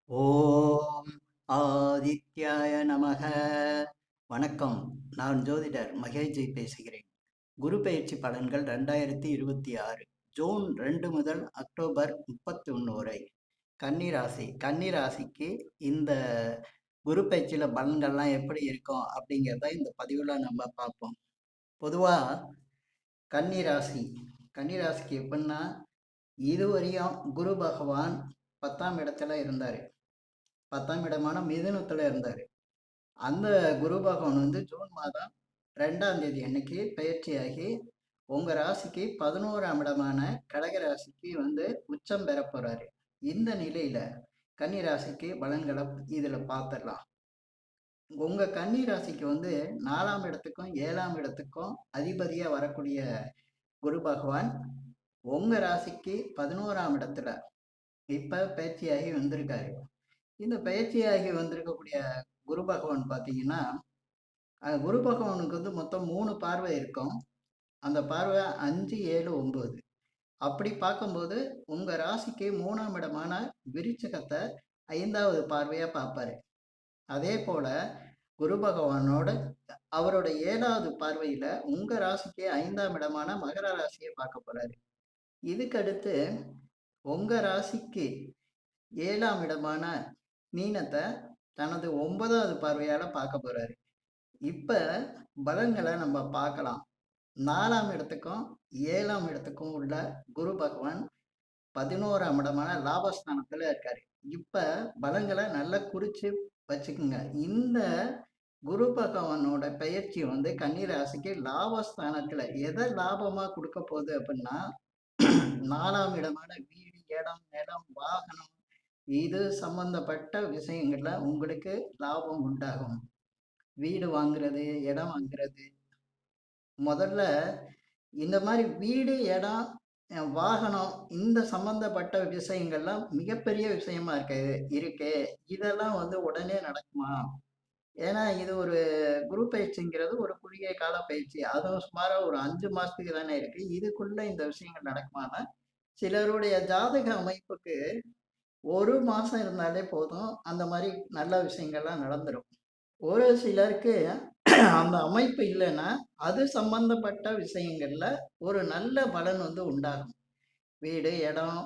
ஓம் ஆதித்யாய நமக. வணக்கம். நான் ஜோதிடர் மகேஜி பேசுகிறேன். குரு பெயர்ச்சி பலன்கள் 2026 ஜூன் 2 முதல் அக்டோபர் 31 வரை. கன்னிராசிக்கு இந்த குரு பயிற்சியில் பலன்கள்லாம் எப்படி இருக்கும் அப்படிங்கிறத இந்த பதிவில் நம்ம பார்ப்போம். பொதுவாக கன்னிராசிக்கு எப்படின்னா, இதுவரையும் குரு பகவான் 10ஆம் இடத்துல இருந்தார். 10ஆம் இடமான மிதுனத்தில் இருந்தார். அந்த குரு பகவான் ஜூன் மாதம் 2ஆம் தேதி அன்னைக்கு பயிற்சியாகி உங்கள் ராசிக்கு 11ஆம் இடமான கடக ராசிக்கு உச்சம் பெற போகிறாரு. இந்த நிலையில் கன்னி ராசிக்கு பலன்களை இதில் பார்த்துடலாம். உங்கள் கன்னி ராசிக்கு 4ஆம் இடத்துக்கும் 7ஆம் இடத்துக்கும் அதிபதியாக வரக்கூடிய குரு பகவான் உங்கள் ராசிக்கு 11ஆம் இடத்துல இப்போ பயிற்சியாகி வந்திருக்காரு. இந்த பயிற்சியாகி வந்திருக்கக்கூடிய குரு பகவான் பார்த்தீங்கன்னா, குரு பகவானுக்கு மொத்தம் 3 பார்வை இருக்கும். அந்த பார்வை 5, 7, 9. அப்படி பார்க்கும்போது உங்கள் ராசிக்கு 3ஆம் இடமான விருச்சிகத்தை 5வது பார்வையாக பார்ப்பாரு. அதே போல் குரு பகவானோட அவரோட 7வது பார்வையில் உங்கள் ராசிக்கு 5ஆம் இடமான மகர ராசியை பார்க்க போகிறாரு. இதுக்கடுத்து உங்கள் ராசிக்கு 7ஆம் இடமான மீனத்தை தனது 9வது பார்வையால் பார்க்க போகிறாரு. இப்போ பலன்களை நம்ம பார்க்கலாம். 4ஆம் இடத்துக்கும் 7ஆம் இடத்துக்கும் உள்ள குரு பகவான் 11ஆம் இடமான லாபஸ்தானத்தில் இருக்காரு. இப்போ பலன்களை நல்லா குறித்து வச்சுக்கோங்க. இந்த குரு பகவானோட பயிற்சி கன்னிராசிக்கு லாபஸ்தானத்தில் எதை லாபமாக கொடுக்க போகுது அப்படின்னா, 4ஆம் இடமான வீடு, இடம், நிலம், வாகனம் இது சம்பந்தப்பட்ட விஷயங்கள்ல உங்களுக்கு லாபம் உண்டாகும். வீடு வாங்குறது, இடம் வாங்குறது, முதல்ல இந்த மாதிரி வீடு, இடம், வாகனம் இந்த சம்பந்தப்பட்ட விஷயங்கள்லாம் மிகப்பெரிய விஷயமா இருக்கு. இதெல்லாம் உடனே நடக்குமா? ஏன்னா இது ஒரு குரு பயிற்சிங்கிறது ஒரு குறுகிய கால பயிற்சி. அதுவும் சுமாராக ஒரு 5 மாசத்துக்கு தானே இருக்கு. இதுக்குள்ள இந்த விஷயங்கள் நடக்குமானா, சிலருடைய ஜாதக அமைப்புக்கு 1 மாசம் இருந்தாலே போதும், அந்த மாதிரி நல்ல விஷயங்கள்லாம் நடந்துடும். ஒரு சிலருக்கு அந்த அமைப்பு இல்லைன்னா அது சம்பந்தப்பட்ட விஷயங்கள்ல ஒரு நல்ல பலன் உண்டாகும். வீடு, இடம்,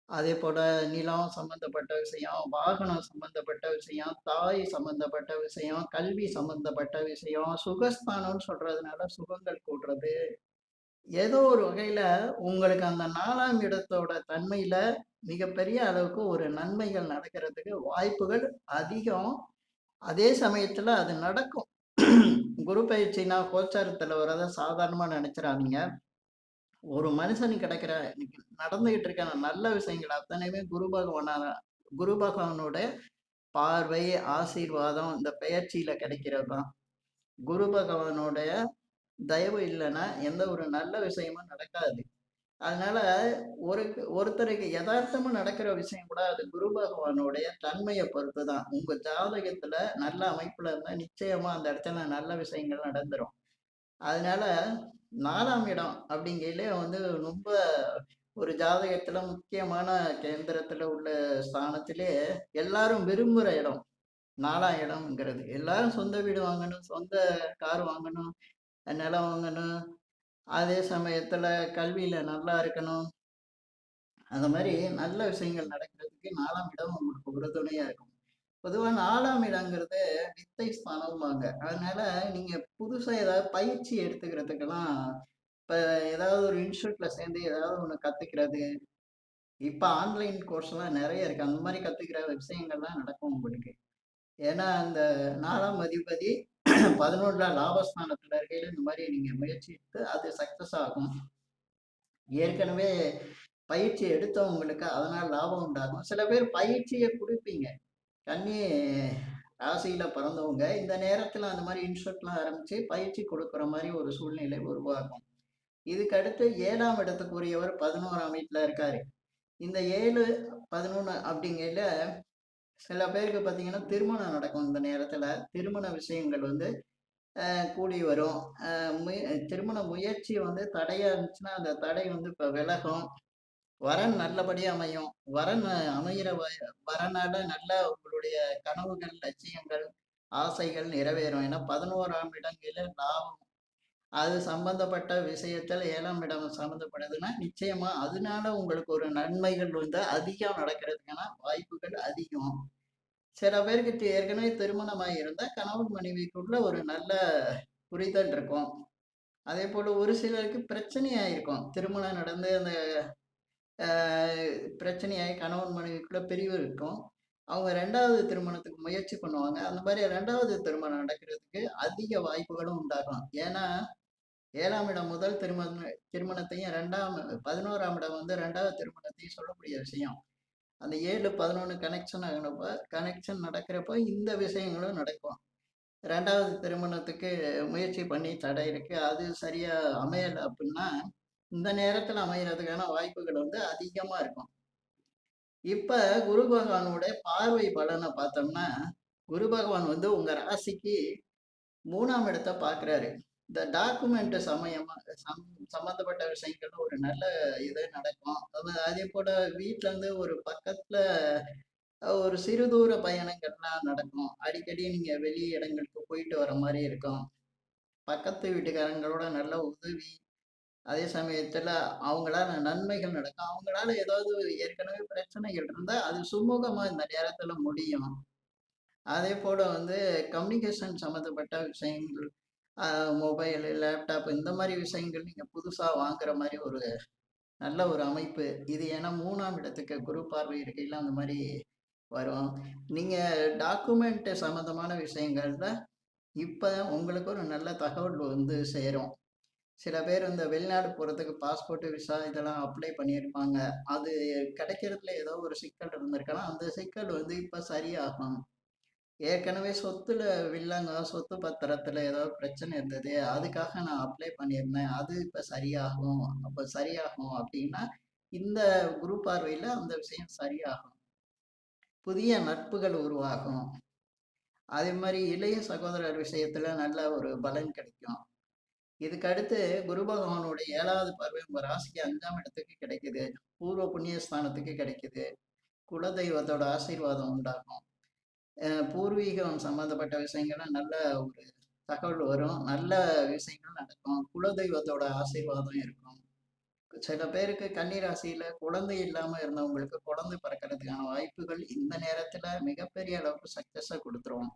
அதே போல நிலம் சம்பந்தப்பட்ட விஷயம், வாகனம் சம்பந்தப்பட்ட விஷயம், தாய் சம்பந்தப்பட்ட விஷயம், கல்வி சம்பந்தப்பட்ட விஷயம், சுகஸ்தானம்னு சொல்றதுனால சுகங்கள் கூடுறது, ஏதோ ஒரு வகையில உங்களுக்கு அந்த 4ஆம் இடத்தோட தன்மையில மிகப்பெரிய அளவுக்கு ஒரு நன்மைகள் நடக்கிறதுக்கு வாய்ப்புகள் அதிகம். அதே சமயத்துல அது நடக்கும். குரு பயிற்சினா கோச்சாரத்துல வரத சாதாரணமா நினைச்சிடாதீங்க. ஒரு மனுஷனுக்கு கிடைக்கிற நடந்துகிட்டு இருக்க நல்ல விஷயங்கள் அத்தனையுமே குரு பகவானோட பார்வை, ஆசீர்வாதம் இந்த பயிற்சியில கிடைக்கிறது தான். குரு பகவானுடைய தயவு இல்லைன்னா எந்த ஒரு நல்ல விஷயமும் நடக்காது. அதனால ஒருத்தருக்கு யதார்த்தமா நடக்கிற விஷயம் கூட அது குரு பகவானுடைய தன்மையை பொறுத்து தான். உங்க ஜாதகத்துல நல்ல அமைப்புல இருந்தா நிச்சயமா அந்த இடத்துல நல்ல விஷயங்கள் நடந்துரும். அதனால 4ஆம் இடம் அப்படிங்கையிலே ரொம்ப ஒரு ஜாதகத்துல முக்கியமான கேந்திரத்துல உள்ள ஸ்தானத்திலே எல்லாரும் விரும்புகிற இடம் 4ஆம் இடம்ங்கிறது. எல்லாரும் சொந்த வீடு வாங்கணும், சொந்த கார் வாங்கணும், நிலம் வாங்கணும், அதே சமயத்துல கல்வியில நல்லா இருக்கணும். அந்த மாதிரி நல்ல விஷயங்கள் நடக்கிறதுக்கு 4ஆம் இடம் உங்களுக்கு உறுதுணையா இருக்கும். பொதுவாக 4ஆம் இடங்கிறது வித்தை ஸ்தானம்பாங்க. அதனால நீங்க புதுசா ஏதாவது பயிற்சி எடுத்துக்கிறதுக்கெல்லாம் இப்ப ஏதாவது ஒரு இன்ஸ்டியூட்ல சேர்ந்து ஏதாவது ஒண்ணு கத்துக்கிறது, இப்ப ஆன்லைன் கோர்ஸ்லாம் நிறைய இருக்கு. அந்த மாதிரி கத்துக்கிற விஷயங்கள்லாம் நடக்கும் உங்களுக்கு. ஏன்னா அந்த 4ஆம் அதிபதி 11ல லாபஸ்தானத்துல இருக்கையில இந்த மாதிரி நீங்க முயற்சி எடுத்து அது சக்சஸ் ஆகும். ஏற்கனவே பயிற்சி எடுத்தவங்களுக்கு அதனால லாபம் உண்டாகும். சில பேர் பயிற்சியை கொடுப்பீங்க. கன்னி ராசியில பிறந்தவங்க இந்த நேரத்துல அந்த மாதிரி இன்ஸ்டியூட்லாம் ஆரம்பிச்சு பயிற்சி கொடுக்குற மாதிரி ஒரு சூழ்நிலை உருவாகும். இதுக்கு அடுத்து 7ஆம் இடத்துக்குரியவர் 11ஆம் வீட்டுல இருக்காரு. இந்த 7, 11 அப்படிங்கையில சில பேருக்கு பார்த்தீங்கன்னா திருமணம் நடக்கும். இந்த நேரத்துல திருமண விஷயங்கள் கூடி வரும். திருமண முயற்சி தடையா இருந்துச்சுன்னா அந்த தடை இப்ப விலகும். வரன் நல்லபடியா அமையும். வரன் அமையிற வரனால நல்ல உங்களுடைய கனவுகள், லட்சியங்கள், ஆசைகள் நிறைவேறும். ஏன்னா 11ஆம் இடங்கில லாபம். அது சம்பந்தப்பட்ட விஷயத்துல 7ஆம் இடம் சம்மந்தப்படுதுன்னா, நிச்சயமா அதனால உங்களுக்கு ஒரு நன்மைகள் வந்து அதிகம் நடக்கிறதுக்கான வாய்ப்புகள் அதிகம். சில பேருக்கு ஏற்கனவே திருமணமாகி இருந்தா கணவன் மனைவிக்குள்ள ஒரு நல்ல புரிதல் இருக்கும். அதேபோல ஒரு சிலருக்கு பிரச்சனையா இருக்கும். திருமணம் நடந்து அந்த அ பிரச்சனையாயி கணவன் மனைவிக்குள்ள பிரிவு இருக்கும். அவங்க 2வது திருமணத்துக்கு முயற்சி பண்ணுவாங்க. அந்த மாரி 2வது திருமணம் நடக்கிறதுக்கு அதிக வாய்ப்புகளும் உண்டாகும். ஏன்னா 7ஆம் இடம் முதல் திருமணத்தையும் 11ஆம் இடம் வந்து 2வது திருமணத்தையும் சொல்லக்கூடிய விஷயம். அந்த 7, 11 கனெக்ஷன் ஆகுனப்ப கனெக்ஷன் நடக்கிறப்ப இந்த விஷயங்களும் நடக்கும். 2வது திருமணத்துக்கு முயற்சி பண்ணி தடை இருக்கு. அது சரியா அமையல அப்டின்னா, இந்த நேரத்துல அமையறதுக்கான வாய்ப்புகள் வந்து அதிகமா இருக்கும். இப்ப குரு பகவானுடைய பார்வை பலன பார்த்தோம்னா, குரு பகவான் வந்து உங்க ராசிக்கு 3ஆம் இடத்த பார்க்குறாரு. இந்த டாக்குமெண்ட் சம்மந்தப்பட்ட விஷயங்கள் ஒரு நல்ல இது நடக்கும். அதேபோல வீட்ல இருந்து ஒரு பக்கத்துல ஒரு சிறு தூர பயணங்கள்லாம் நடக்கும். அடிக்கடி நீங்க வெளி இடங்களுக்கு போயிட்டு வர மாரி இருக்கும். பக்கத்து வீட்டுக்காரங்களோட நல்ல உதவி, அதே சமயத்துல அவங்களால நன்மைகள் நடக்கும். அவங்களால ஏதாவது ஏற்கனவே பிரச்சனைகள் இருந்தா, அது சுமூகமா இந்த நேரத்துல முடியும். அதேபோல வந்து கம்யூனிகேஷன் சம்மந்தப்பட்ட விஷயங்கள், அ மொபைலு, லேப்டாப் இந்த மாரி விஷயங்கள் நீங்க புதுசா வாங்குற மாரி ஒரு நல்ல ஒரு அமைப்பு. இது ஏன்னா 3ஆம் இடத்துக்கு குரு பார்வை இருக்கையில அந்த மாரி வரும். நீங்க டாக்குமெண்ட் சம்மந்தமான விஷயங்கள்ல இப்ப உங்களுக்கு ஒரு நல்ல தகவல் வந்து சேரும். சில பேர் இந்த வெளிநாடு போறதுக்கு பாஸ்போர்ட், விசா இதெல்லாம் அப்ளை பண்ணியிருப்பாங்க. அது கிடைக்கிறதுல ஏதோ ஒரு சிக்கல் இருந்திருக்கலாம். அந்த சிக்கல் வந்து இப்ப சரியாகும். ஏற்கனவே சொத்துல வில்லங்கம், சொத்து பத்திரத்துல ஏதோ பிரச்சனை இருந்தது. அதுக்காக நான் அப்ளை பண்ணியிருந்தேன். அது இப்ப சரியாகும். அப்ப சரியாகும் அப்டின்னா, இந்த குரு பார்வையில அந்த விஷயம் சரியாகும். புதிய நட்புகள் உருவாகும். அதே மாரி இளைய சகோதரர் விஷயத்துல நல்ல ஒரு பலன் கிடைக்கும். இதுக்கு அடுத்து குரு பகவானுடைய 7வது பார்வை உங்க ராசிக்கு 5ஆம் இடத்துக்கு கிடைக்குது. பூர்வ புண்ணிய ஸ்தானத்துக்கு கிடைக்குது. குலதெய்வத்தோட ஆசீர்வாதம் உண்டாகும். பூர்வீகம் சம்மந்தப்பட்ட விஷயங்கள்ல நல்ல ஒரு தகவல் வரும். நல்ல விஷயங்கள் நடக்கும். குலதெய்வத்தோட ஆசீர்வாதம் இருக்கும். சில பேருக்கு கன்னி ராசியில குழந்தை இல்லாம இருந்தவங்களுக்கு குழந்தை பிறக்கிறதுக்கான வாய்ப்புகள் இந்த நேரத்துல மிகப்பெரிய அளவுக்கு சக்சஸ குடுத்துரும்.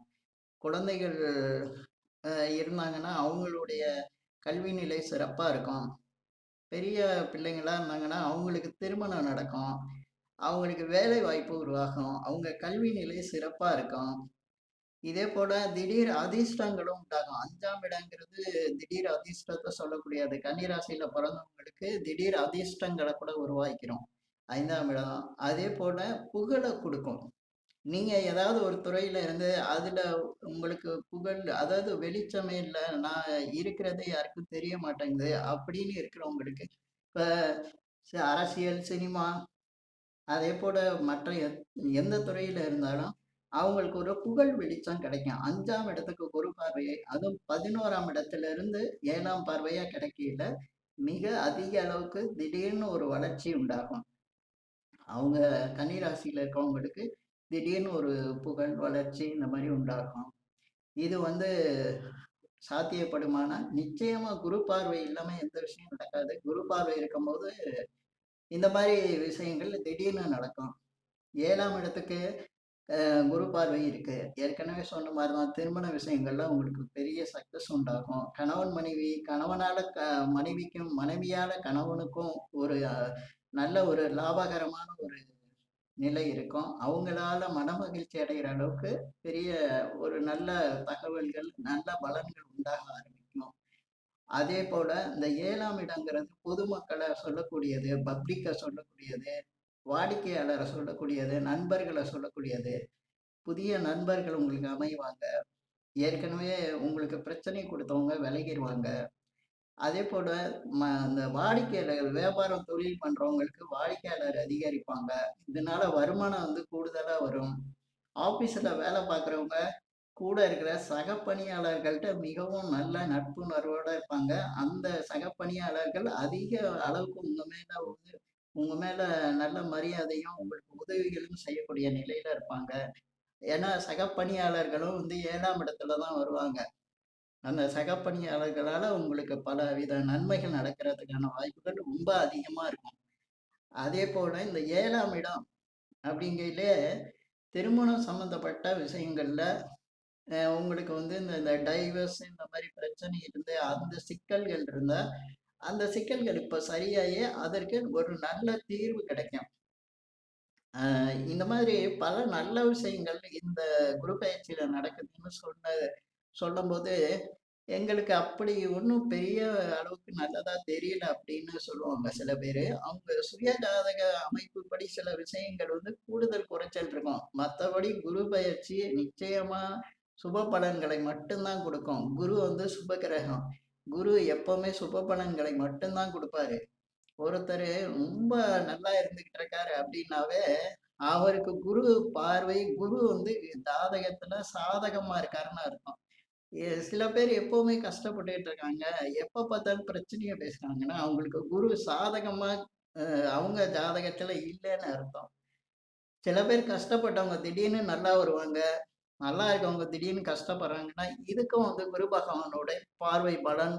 குழந்தைகள் இருந்தாங்கன்னா, அவங்களுடைய கல்வி நிலை சிறப்பா இருக்கும். பெரிய பிள்ளைங்களா இருந்தாங்கன்னா, அவங்களுக்கு திருமணம் நடக்கும். அவங்களுக்கு வேலை வாய்ப்பு உருவாகும். அவங்க கல்வி நிலை சிறப்பா இருக்கும். இதே போல திடீர் அதிர்ஷ்டங்களும் உண்டாகும். 5ஆம் இடங்கிறது திடீர் அதிர்ஷ்டத்த சொல்லக்கூடியது. கன்னி ராசியில பிறந்தவங்களுக்கு திடீர் அதிர்ஷ்டங்கள கூட உருவாக்கிரும். 5ஆம் இடம். அதே போல புகழ குடுக்கும். நீங்க ஏதாவது ஒரு துறையில இருந்து அதுல உங்களுக்கு புகழ் அதாவது வெளிச்சமே இல்ல. நான் இருக்கிறது யாருக்கும் தெரிய மாட்டேங்குது. அப்படின்னு இருக்கிறவங்களுக்கு, இப்ப அரசியல், சினிமா அதேபோல மற்ற எந்த துறையில இருந்தாலும் அவங்களுக்கு ஒரு புகழ் வெளிச்சம் கிடைக்கும். 5ஆம் இடத்துக்கு குரு பார்வையை அதுவும் 11ஆம் இடத்திலிருந்து 7ஆம் பார்வையா கிடைக்கையில மிக அதிக அளவுக்கு திடீர்னு ஒரு வளர்ச்சி உண்டாகும். அவங்க கன்னி ராசியில இருக்கவங்களுக்கு திடீர்னு ஒரு புகழ், வளர்ச்சி இந்த மாரி உண்டாகும். இது வந்து சாத்தியப்படுமானா, நிச்சயமா குரு பார்வை இல்லாம எந்த விஷயம் நடக்காது. குரு பார்வை இருக்கும்போது இந்த மாரி விஷயங்கள் திடீர்னு நடக்கும். 7ஆம் இடத்துக்கு குரு பார்வை இருக்கு. ஏற்கனவே சொன்ன மாரி தான் திருமண விஷயங்கள்ல உங்களுக்கு பெரிய சக்சஸ் உண்டாகும். கணவன், மனைவி, கணவனால மனைவிக்கும், மனைவியால கணவனுக்கும் ஒரு நல்ல ஒரு லாபகரமான ஒரு நிலை இருக்கும். அவங்களால மனமகிழ்ச்சி அடைகிற அளவுக்கு பெரிய ஒரு நல்ல தகவல்கள், நல்ல பலன்கள் உண்டாக ஆரம்பிக்கும். அதேபோல இந்த 7ஆம் இடங்கிறது பொதுமக்கள சொல்லக்கூடியது, பப்ளிக்க சொல்லக்கூடியது, வாடிக்கையாளர சொல்லக்கூடியது, நண்பர்கள சொல்லக்கூடியது. புதிய நண்பர்கள் உங்களுக்கு அமைவாங்க. ஏற்கனவே உங்களுக்கு பிரச்சனை குடுத்தவங்க விலகிருவாங்க. அதேபோல இந்த வாடிக்கையாளர்கள் வியாபாரம், தொழில் பண்றவங்களுக்கு வாடிக்கையாளர் அதிகரிப்பாங்க. இதனால வருமானம் வந்து கூடுதலா வரும். ஆபீஸ்ல வேலை பார்க்குறவங்க, கூட இருக்கிற சக பணியாளர்கள்ட்ட மிகவும் நல்ல நட்புணர்வோட இருப்பாங்க. அந்த சக பணியாளர்கள் அதிக அளவுக்கு உங்க மேல வந்து உங்க மேல நல்ல மரியாதையும், உங்களுக்கு உதவிகளும் செய்யக்கூடிய நிலையில இருப்பாங்க. ஏன்னா சக பணியாளர்களும் வந்து 7ஆம் இடத்துல தான் வருவாங்க. அந்த சக பணியாளர்களால உங்களுக்கு பலவித நன்மைகள் நடக்கிறதுக்கான வாய்ப்புகள் ரொம்ப அதிகமா இருக்கும். அதேபோல இந்த 7ஆம் இடம் அப்படிங்கையிலே திருமணம் சம்மந்தப்பட்ட விஷயங்கள்ல உங்களுக்கு வந்து இந்த இந்த டைவர்ஸ் இந்த மாரி பிரச்சனை இருந்து, அந்த சிக்கல்கள் இருந்தா, அந்த சிக்கல்கள் இப்ப சரியாயி அதற்கு ஒரு நல்ல தீர்வு கிடைக்கும். இந்த மாதிரி பல நல்ல விஷயங்கள் இந்த குரு பயிற்சியில நடக்குதுன்னு சொல்லும்போது, எங்களுக்கு அப்படி ஒண்ணும் பெரிய அளவுக்கு நல்லதா தெரியல அப்படின்னு சொல்லுவாங்க சில பேரு. அவங்க சுய ஜாதக அமைப்புப்படி சில விஷயங்கள் வந்து கூடுதல் குறைச்சல் இருக்கும். மத்தபடி குரு பயிற்சி நிச்சயமா சுப பலன்களை மட்டும் தான் குடுக்கும். குரு வந்து சுப கிரகம். குரு எப்பவுமே சுப பலன்களை மட்டும் தான் குடுப்பாரு. ஒருத்தரு ரொம்ப நல்லா இருந்துகிட்டு இருக்காரு அப்படின்னாவே, அவருக்கு குரு பார்வை, குரு வந்து ஜாதகத்துல சாதகமா இருக்காருன்னு அர்த்தம். சில பேர் எப்பவுமே கஷ்டப்பட்டுட்டு இருக்காங்க. எப்ப பார்த்தாலும் பிரச்சனைய பேசுறாங்கன்னா, அவங்களுக்கு குரு சாதகமா அவங்க ஜாதகத்துல இல்லன்னு அர்த்தம். சில பேர் கஷ்டப்பட்டவங்க திடீர்னு நல்லா வருவாங்க. நல்லா இருக்கவங்க திடீர்னு கஷ்டப்படுறாங்கன்னா, இதுக்கும் வந்து குரு பகவானோட பார்வை பலன்,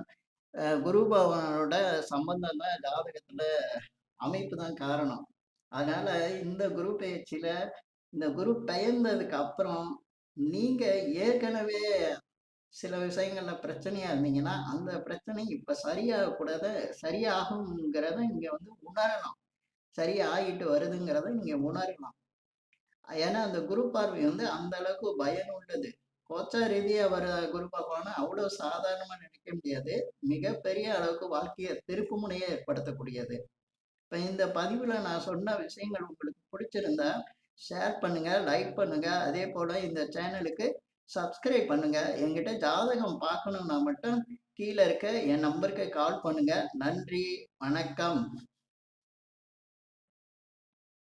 குரு பகவானோட சம்பந்தம் தான் ஜாதகத்துல அமைப்பு தான் காரணம். அதனால இந்த குரு பெயர்ச்சியில, இந்த குரு பெயர்ந்ததுக்கு அப்புறம், நீங்க ஏற்கனவே சில விஷயங்கள்ல பிரச்சனையா இருந்தீங்கன்னா, அந்த பிரச்சனை இப்ப சரியாகக்கூடாத சரியாகும்ங்கிறத நீங்க வந்து உணரலாம். சரியாயிட்டு வருதுங்கிறத நீங்க உணரலாம். ஏன்னா, அந்த குரு பார்வை வந்து அந்த அளவுக்கு பயனுள்ளது. கோச்சார் ரீதியா வர குரு பகவான அவ்வளோ சாதாரணமா நினைக்க முடியாது. மிகப்பெரிய அளவுக்கு வாழ்க்கைய திருப்பு முனைய ஏற்படுத்தக்கூடியது. இப்ப இந்த பதிவுல நான் சொன்ன விஷயங்கள் உங்களுக்கு பிடிச்சிருந்தா, ஷேர் பண்ணுங்க, லைக் பண்ணுங்க. அதேபோல இந்த சேனலுக்கு சப்ஸ்கிரைப் பண்ணுங்க. என்கிட்ட ஜாதகம் பார்க்கணும்னா மட்டும் கீழ இருக்க என் நம்பருக்கு கால் பண்ணுங்க. நன்றி, வணக்கம்.